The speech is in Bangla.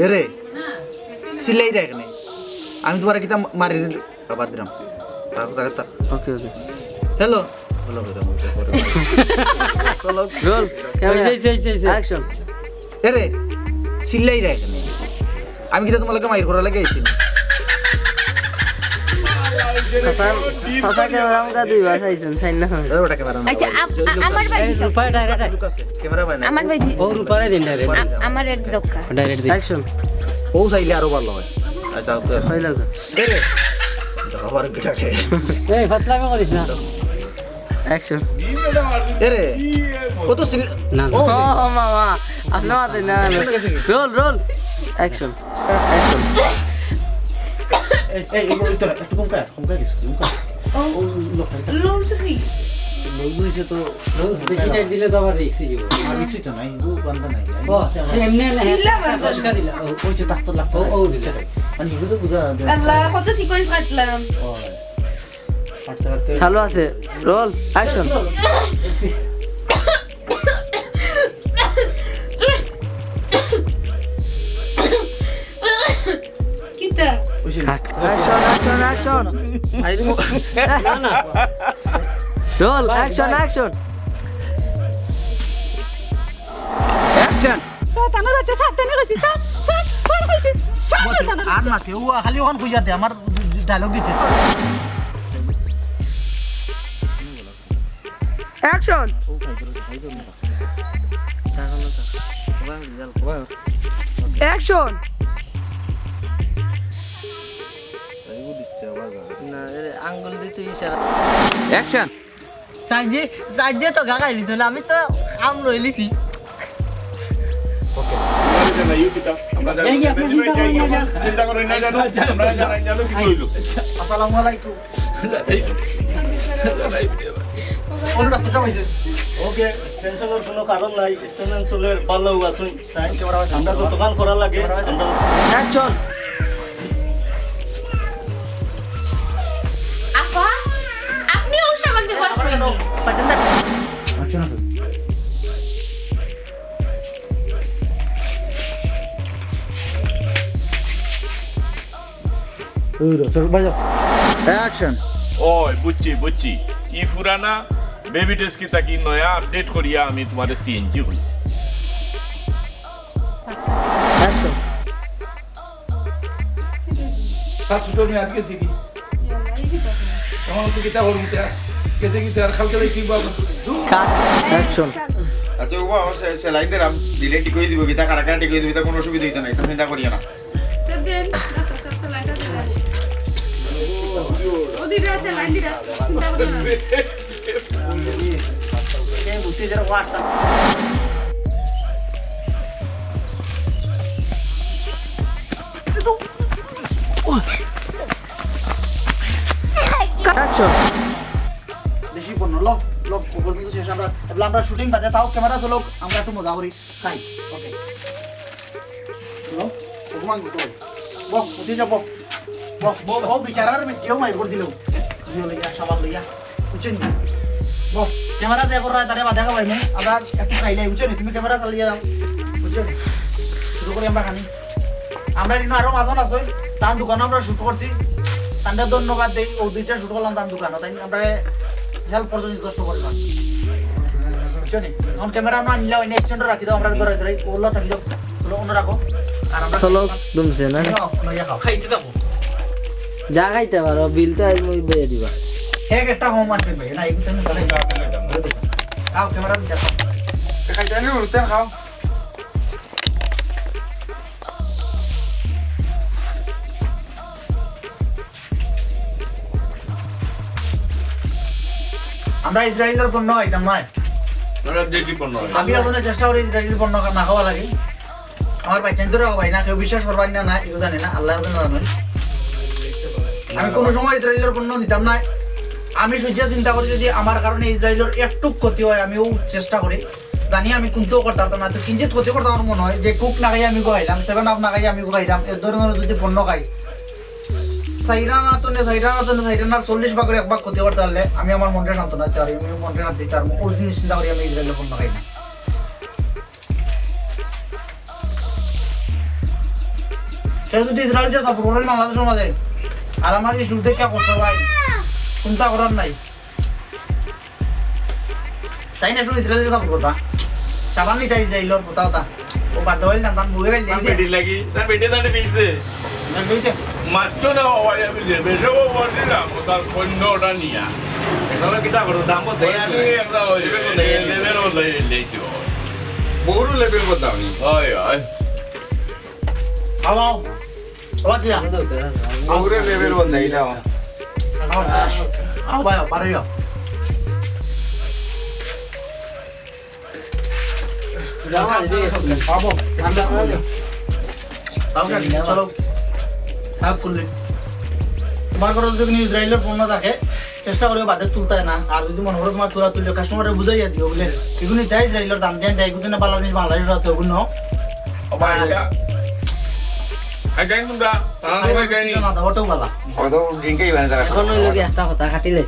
এরে সিলাই রাখ নাই আমি তোমার কিতা মারি বাদ দিলাম ওকে ওকে হ্যালো হ্যালো চলো রোল অ্যাকশন এরে সিলাই রাখ নাই আমি কিতা তোমাকে মাইর করা লাগে আইছি সাসা ক্যামেরা আমগা দুইবার চাইছেন চাই না ওটা ক্যামেরা আচ্ছা আমার ভাই রূপা ডাইরেক্ট ক্যামেরা বাই না আমার ভাই ও রূপারে দিন ডাইরেক্ট আমার এর দক্কা ডাইরেক্ট দিন অ্যাকশন ও চাইলে আরো ভালো হয় আচ্ছা হই লাগা এরে আবার গিটা খেয়ে এই ফাতলামি করিস না অ্যাকশন এরে কত না ও মামা আপনি মাতে না রোল রোল অ্যাকশন অ্যাকশন এই তোরা একটু কম কর ও লুম সুসি লইছে তো বেশি টাইম দিলে তো আবার রিস্ক হয়ে যাবে আর কিছু তো নাই ও বান্দা নাই ও এমনি না দিলা বান্দা। দশটা দিলা ও ওই যে তাস্ত লাগতো ও দিলা মানে এগুলো বুঝা আল্লাহ কত সিকোয়েন্স কাটলাম কাটতে কাটতে চালু আছে রোল অ্যাকশন কিতা অ্যাকশন অ্যাকশন না রোল অ্যাকশন অ্যাকশন অ্যাকশন শয়তানের আছে শয়তানের আছে শয়তানের আর না কেউ খালি ওখান খুঁজা দে আমার ডায়লগ দিতে অ্যাকশন অ্যাকশন না এর আঙ্গুল দিতে ইশারা অ্যাকশন সাইজে সাইজে তো গাগাই লিছ না আমি তো আম লই লিছি আসসালামু আলাইকুম কোন রাস্তা হইছে ওকে টেনশনের কোনো কারণ নাই স্টুডেন্ট চলের ভালো আছেন তাই আমরা তো দোকান করা লাগে আমরা অ্যাকশন আপা আপনিও সাবান ব্যবহার করেন অ্যাকশন ওই বুঝছি ই পুরানা বেবি টেস্ট কি তাকি নয়া আপডেট করিয়া আমি তোমার সিএনজি হইছি অ্যাকশন हॉस्पिटल में आज कैसे की वहाँ तो कितना और मुझे कैसे की तेरा खाल चलाई की बाबू কাট অ্যাকশন আচ্ছা ও আমার সেলাই দিলাম দিলে ঠিক হয়ে দিব কিতা কারা কারা ঠিক হয়ে দিব তা কোনো অসুবিধা হইতো না এটা চিন্তা করিয়া না অ্যাকশন দেখি পণ্য লোক লোক পর্যন্ত শেষ আমরা এবার আমরা শুটিং বাজে তাও ক্যামেরা চলো আমরা একটু মজা করি খাই ওকে ভগবান বক উঠে যাব বক বক বিচারার কেউ মাই করছিল লইয়া সাবান লইয়া বুঝছেন বক ক্যামেরা দেখো রায় তারে বাধা খাবাই না আমরা একটু খাইলে বুঝছেন তুমি ক্যামেরা চালিয়ে যাও বুঝছেন শুরু করি আমরা খানি আমরা এখানে আরো মাজন আছে তার দোকানে আমরা শুট করছি তাদের ধন্যবাদ দেই ও দুইটা শুট করলাম তার দোকানে তাই আমরা হেল্প পর্যন্ত কষ্ট করলাম বুঝছেন এখন ক্যামেরা আমরা নিলে ওই নেক্সট রাখি দাও আমরা ধরে ধরে ওগুলো থাকি দাও চলো অন্য রাখো আর আমরা চলো দুমছে না লইয়া খাও যা খাইতে পারো বিল তো আজ মই বইয়ে দিবা এক একটা হোম আছে ভাই না একটু তুমি বলে খাও ক্যামেরা দেখো খাইতে আনি উঠতেন খাও আমরা ইসরায়েলের পণ্য আইতাম না আমরা দেশি পণ্য আমি এখন চেষ্টা করি ইসরায়েলের পণ্য না খাওয়া লাগে আমার ভাই চেঞ্জ রাখো ভাই না কেউ বিশ্বাস করবাই না না এগুলো জানি না আল্লাহ জানেন আমি কোনো সময় ইসরায়েলের পণ্য দিতাম না আমি সহ্য চিন্তা করি যদি আমার কারণে ইসরায়েলের একটু ক্ষতি হয় আমিও চেষ্টা করি জানি আমি কোনটাও করতে পারতাম না তো কিঞ্চিত ক্ষতি করতে আমার মনে হয় যে কুক না খাই আমি খাইলাম 7 আপ না খাই আমি খাইলাম এর ধরনের যদি পণ্য খাই সাইরানা 40 ভাগের এক ভাগ ক্ষতি করতে পারলে আমি আমার মনটা শান্ত রাখতে পারি আমি মনটা শান্তি দিতে পারবো ওই জিনিস চিন্তা করি আমি ইসরায়েলের পণ্য খাই না কেউ যদি ইসরায়েল যে সাপোর্ট করেন বাংলাদেশের মাঝে আর আমার এই শুরু থেকে করতে ভাই চিন্তা করার নাই তাই না শুনে ইসরায়েল যে সাপোর্ট করতা সাবান নিতাই যাইল কথা কথা ও বাধ্য হইল না তার বুয়ে গাইল তার দিয়েছে বেটি লাগি তার বেটি তাতে ফিরছে মারছো না বাবা আমি দেবে সব বলছিলাম তার পণ্যটা নিয়া এসব কিতা করতো দাম বল দেই আমি একটা ওই লেভেল ওই লেইছো বহু লেভেল করতাম নি হয় হয় খাওয়াও আবার দিয়া বহু লেভেল বল দেই দাও আও ভাই পারে যাও পাবো চলো থাক করলে তোমার ঘরে যদি ইসরায়েলের পণ্য থাকে চেষ্টা করে বাদে তুলতে না আর যদি মনে করো তোমার তোলা তুললে কাস্টমারে বুঝাইয়া দিও বলে এগুলি তাই ইসরায়েলের দাম দেন তাই কিন্তু ভালো জিনিস বাংলাদেশের আছে ওগুলো আগাই তোমরা তারা সবাই গাইনি না দাওয়াটাও ভালো হয়তো ড্রিঙ্কেই বানাতে এখন ওই লোক একটা কথা কাটিলে